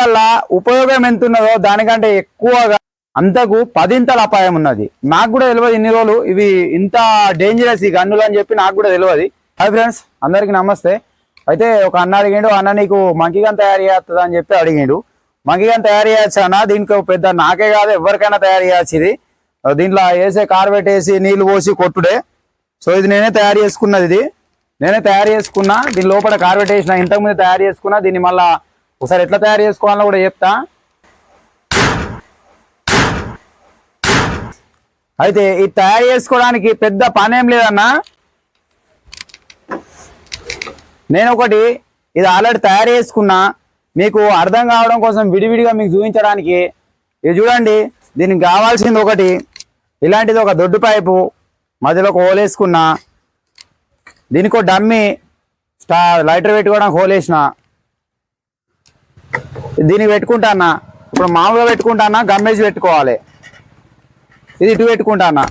దీనివల్ల ఉపయోగం ఎంత ఉన్నదో దానికంటే ఎక్కువగా అంతకు పదింతల అపాయం ఉన్నది. నాకు కూడా తెలియదు ఇన్ని రోజులు ఇవి ఇంత డేంజరస్ ఈ గన్నులు అని చెప్పి నాకు కూడా తెలియదు. హాయ్ ఫ్రెండ్స్, అందరికి నమస్తే. అయితే ఒక అన్న అడిగిండు, అన్న నీకు మంకీ గన్ తయారు చేస్తుందా అని చెప్పి అడిగిండు. మంకీ గన్ తయారు చేయొచ్చు అన్న, దీనికి పెద్ద నాకే కాదు ఎవరికైనా తయారు చేయొచ్చు. ఇది దీంట్లో వేసే కార్బెట్ వేసి నీళ్లు పోసి కొట్టుడే. సో ఇది నేనే తయారు చేసుకున్నది, దీని లోపల కార్బెట్ వేసిన, ఇంతకుముందు తయారు చేసుకున్నా. దీన్ని మళ్ళా ఒకసారి ఎట్లా తయారు చేసుకోవాలో కూడా చెప్తా. అయితే ఇది తయారు చేసుకోవడానికి పెద్ద పని ఏం లేదన్నా. నేను ఒకటి ఇది ఆల్రెడీ తయారు చేసుకున్నా, మీకు అర్థం కావడం కోసం విడివిడిగా మీకు చూపించడానికి. ఇది చూడండి, దీనికి కావాల్సింది ఒకటి ఇలాంటిది ఒక దొడ్డు పైపు, మధ్యలో ఒక హోల్ వేసుకున్నా. దీనికి ఒక డమ్మి లైటర్ పెట్టుకోవడానికి హోల్ వేసిన. దీనికి పెట్టుకుంటానా, ఇప్పుడు మామూలుగా పెట్టుకుంటానా, గమ్మేజ్ పెట్టుకోవాలి. ఇది ఇటు పెట్టుకుంటానా,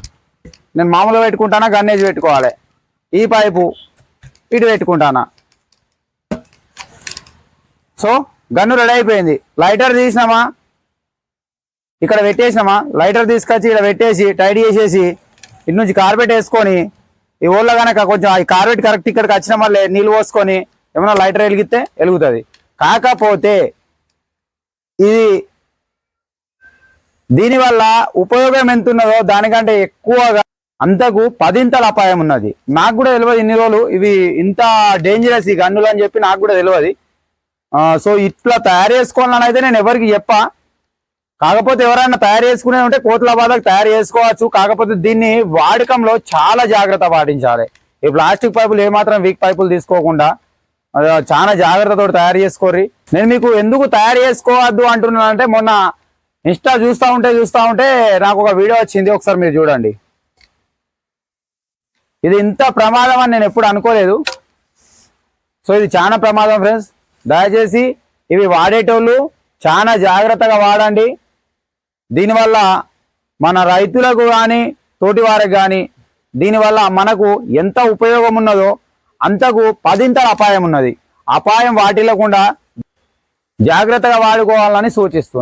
నేను మామూలుగా పెట్టుకుంటానా, గన్నేజ్ పెట్టుకోవాలి. ఈ పైపు ఇటు పెట్టుకుంటానా. సో గన్ను రెడీ అయిపోయింది. లైటర్ తీసినామా, ఇక్కడ పెట్టేసినామా, లైటర్ తీసుకొచ్చి ఇక్కడ పెట్టేసి టైట్ చేసేసి ఇటు నుంచి కార్బెట్ వేసుకొని ఈ ఓళ్ళ కనుక కొంచెం ఈ కార్బెట్ కరెక్ట్ ఇక్కడికి వచ్చిన మళ్ళీ నీళ్ళు పోసుకొని ఏమైనా లైటర్ వెలిగితే వెలుగుతుంది. కాకపోతే ఇది దీనివల్ల ఉపయోగం ఎంత ఉన్నదో దానికంటే ఎక్కువగా అంతకు పదింతల అపాయం ఉన్నది. నాకు కూడా తెలియదు ఇన్ని రోజులు ఇవి ఇంత డేంజరస్ ఈ గన్నులు అని చెప్పి నాకు కూడా తెలియదు. సో ఇట్లా తయారు చేసుకోవాలని అయితే నేను ఎవరికి చెప్పా. కాకపోతే ఎవరైనా తయారు చేసుకునే ఉంటే కోట్ల బాధకు తయారు చేసుకోవచ్చు. కాకపోతే దీన్ని వాడకంలో చాలా జాగ్రత్త పాటించాలి. ఈ ప్లాస్టిక్ పైపులు ఏమాత్రం వీక్ పైపులు తీసుకోకుండా చాలా జాగ్రత్తతో తయారు చేసుకోర్రి. నేను మీకు ఎందుకు తయారు చేసుకోవద్దు అంటున్నానంటే, మొన్న ఇన్స్టా చూస్తూ ఉంటే నాకు ఒక వీడియో వచ్చింది, ఒకసారి మీరు చూడండి. ఇది ఇంత ప్రమాదం అని నేను ఎప్పుడు అనుకోలేదు. సో ఇది చాలా ప్రమాదం ఫ్రెండ్స్. దయచేసి ఇవి వాడేటోళ్ళు చాలా జాగ్రత్తగా వాడండి. దీనివల్ల మన రైతులకు కానీ తోటి వారికి కానీ దీనివల్ల మనకు ఎంత ఉపయోగం ఉన్నదో అంతకు పదింతల అపాయం ఉన్నది. అపాయం వాటిల్లకుండా జాగ్రత్తగా వాడుకోవాలని సూచిస్తుంది.